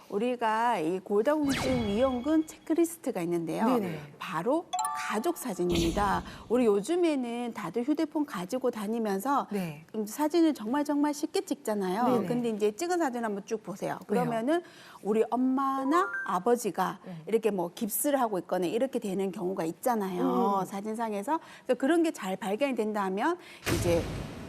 우리가 이 골다공증 위험군 체크리스트가 있는데요. 네네. 바로 가족 사진입니다. 우리 요즘에는 다들 휴대폰 가지고 다니면서 네. 사진을 정말 쉽게 찍잖아요. 네네. 근데 이제 찍은 사진 한번 쭉 보세요. 그러면은 우리 엄마나 아버지가 이렇게 뭐 깁스를 하고 있거나 이렇게 되는 경우가 있잖아요. 사진상에서. 그래서 그런 게 잘 발견이 된다면 이제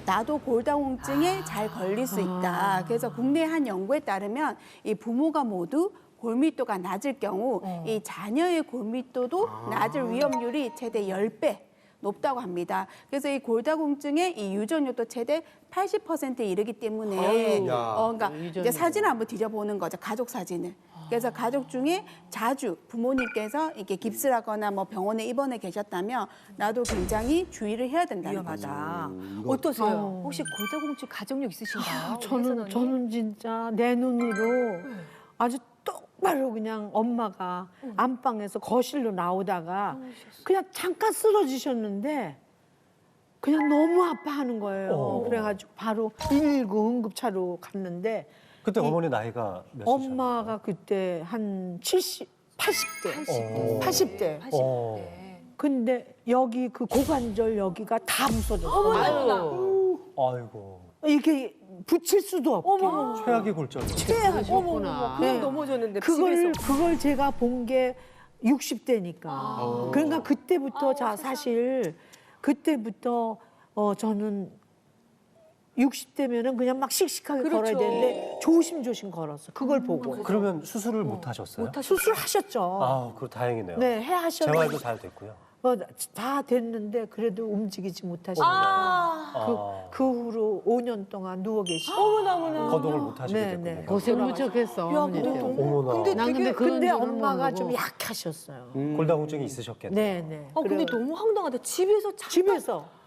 나도 골다공증에 잘 걸릴 수 있다. 그래서 국내 한 연구에 따르면 이 부모가 모두 골밀도가 낮을 경우 이 자녀의 골밀도도 낮을 위험률이 최대 10배 높다고 합니다. 그래서 이 골다공증의 이 유전율도 최대 80%에 이르기 때문에 그러니까 이제 사진을 한번 뒤져보는 거죠. 가족 사진을. 그래서 가족 중에 자주 부모님께서 이렇게 깁스를 하거나 뭐 병원에 입원해 계셨다면 나도 굉장히 주의를 해야 된다는 거죠. 위험하다. 어떠세요? 혹시 골다공증 가족력 있으신가요? 저는 진짜 내 눈으로 아주 똑바로 그냥 엄마가 안방에서 거실로 나오다가 그냥 잠깐 쓰러지셨는데 그냥 너무 아파하는 거예요. 그래가지고 바로 119 응급차로 갔는데 그때 어머니 나이가 몇이셨나요? 엄마가 그때 한 80대. 80대. 근데 여기 그 고관절 여기가 다 부서졌어요. 아이고. 이게 붙일 수도 없게. 최악의 골절. 어머나. 그냥 넘어졌는데 그걸 제가 본 게 60대니까. 그러니까 그때부터 사실 그때부터 저는 60대면은 그냥 막 씩씩하게 그렇죠. 걸어야 되는데 조심조심 걸었어. 그걸 보고. 그러면 수술을 못 하셨어요? 수술하셨죠. 아, 그거 다행이네요. 네, 하셨는데. 재활도 잘 됐고요. 다 됐는데 그래도 움직이지 못하시는 거예요. 그 후로 5년 동안 누워 계시고. 거동을 못 하시게 네, 됐군요. 네. 고생 무척했어. 어머니 때문에. 어머나. 난 근데 근데 그런 엄마가 줄 좀 모르고. 약하셨어요. 골다공증이 있으셨겠네요. 네, 네. 근데 너무 황당하다. 집에서 집에서.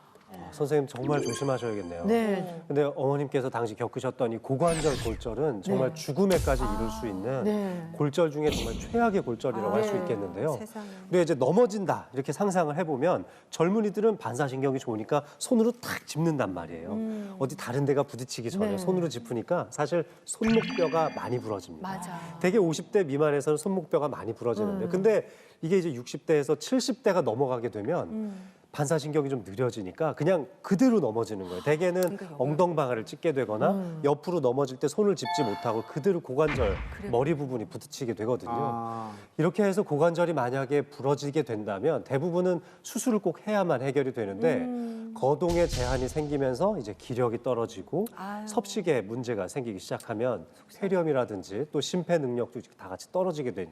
선생님 정말 조심하셔야겠네요. 네. 근데 어머님께서 당시 겪으셨던 이 고관절 골절은 정말 죽음에까지 이를 수 있는 네. 골절 중에 정말 최악의 골절이라고 할 수 있겠는데요. 근데 이제 넘어진다 이렇게 상상을 해보면 젊은이들은 반사신경이 좋으니까 손으로 탁 짚는단 말이에요. 어디 다른 데가 부딪히기 전에 네. 손으로 짚으니까 사실 손목뼈가 많이 부러집니다. 맞아. 대개 50대 미만에서는 손목뼈가 많이 부러지는데 근데 이게 이제 60대에서 70대가 넘어가게 되면 반사신경이 좀 느려지니까 그냥 그대로 넘어지는 거예요. 대개는 엉덩방아를 찢게 되거나 옆으로 넘어질 때 손을 짚지 못하고 그대로 고관절 머리 부분이 부딪히게 되거든요. 이렇게 해서 고관절이 만약에 부러지게 된다면 대부분은 수술을 꼭 해야만 해결이 되는데 거동에 제한이 생기면서 이제 기력이 떨어지고 섭식에 문제가 생기기 시작하면 폐렴이라든지 또 심폐 능력도 다 같이 떨어지게 되는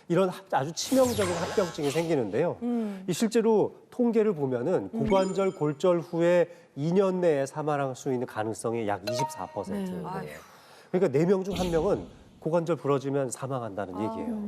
이런 아주 치명적인 합병증이 생기는데요. 이 실제로 통계를 보면은 고관절 골절 후에 2년 내에 사망할 수 있는 가능성이 약 24%예요. 그러니까 4명 중 1명은 고관절 부러지면 사망한다는 얘기예요.